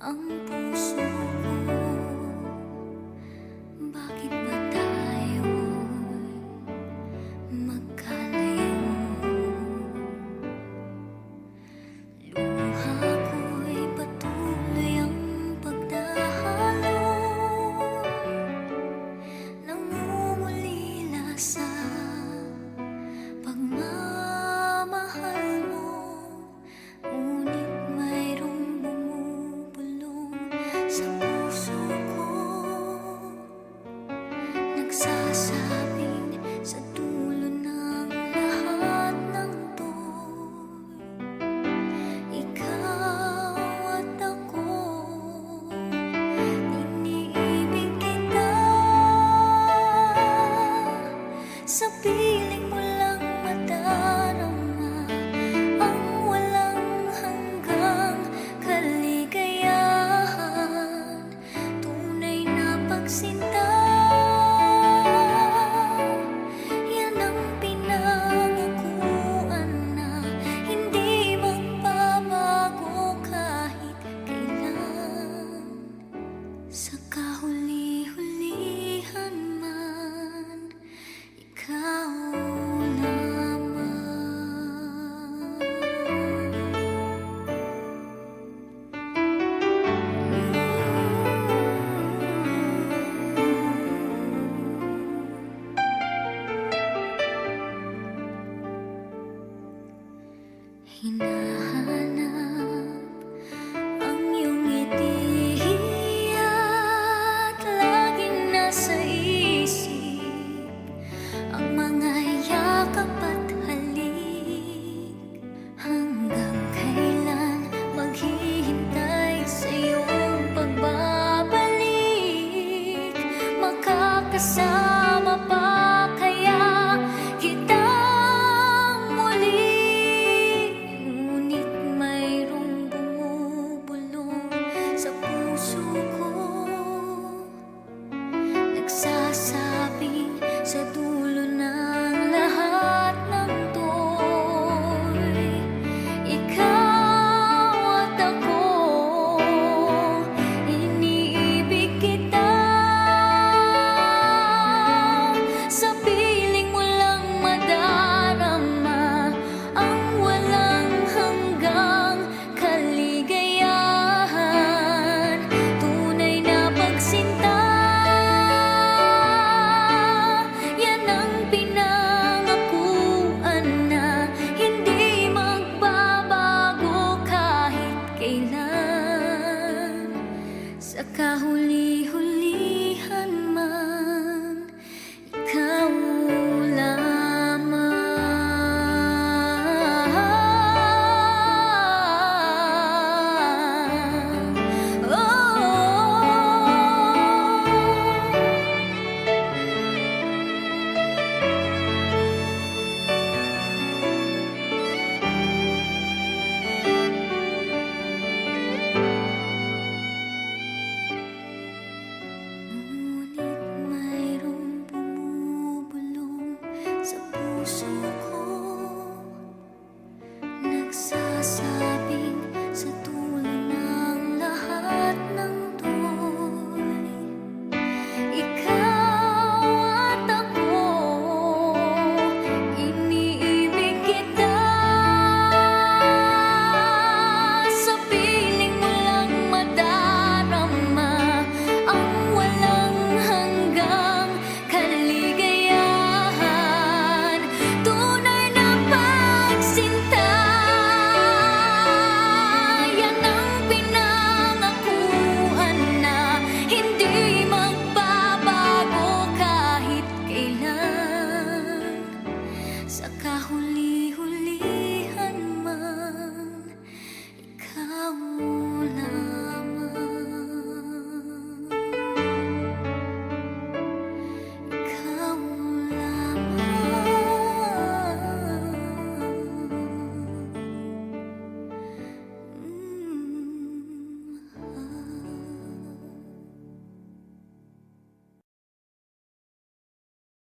ang puso ko. Bakit ba tayo'y magkalayo? Luha ko'y patuloy ang pagdahalo, nangungulila sa pagmamahal mo. Ngunit mayroong bumubulong sa puso ko, nagsasabing sa dulo ng lahat ng to'y ikaw at ako. Iniibig kita, sa piling mo lang madarama ang walang hanggang kaligayahan. Tunay na pagsinta, yan ang pinangakuan na hindi magbabago kahit kailan. Sa kahuli-hulihan man, ikaw lamang. Hinahanap ang iyong ngiti at laging nasa isip ang mga yakap at halik. Hanggang kailan maghihintay sa iyong pagbabalik? Makakasama pa kaya kitang muli? Ngunit mayroong bumubulong sa puso ko, nagsasabing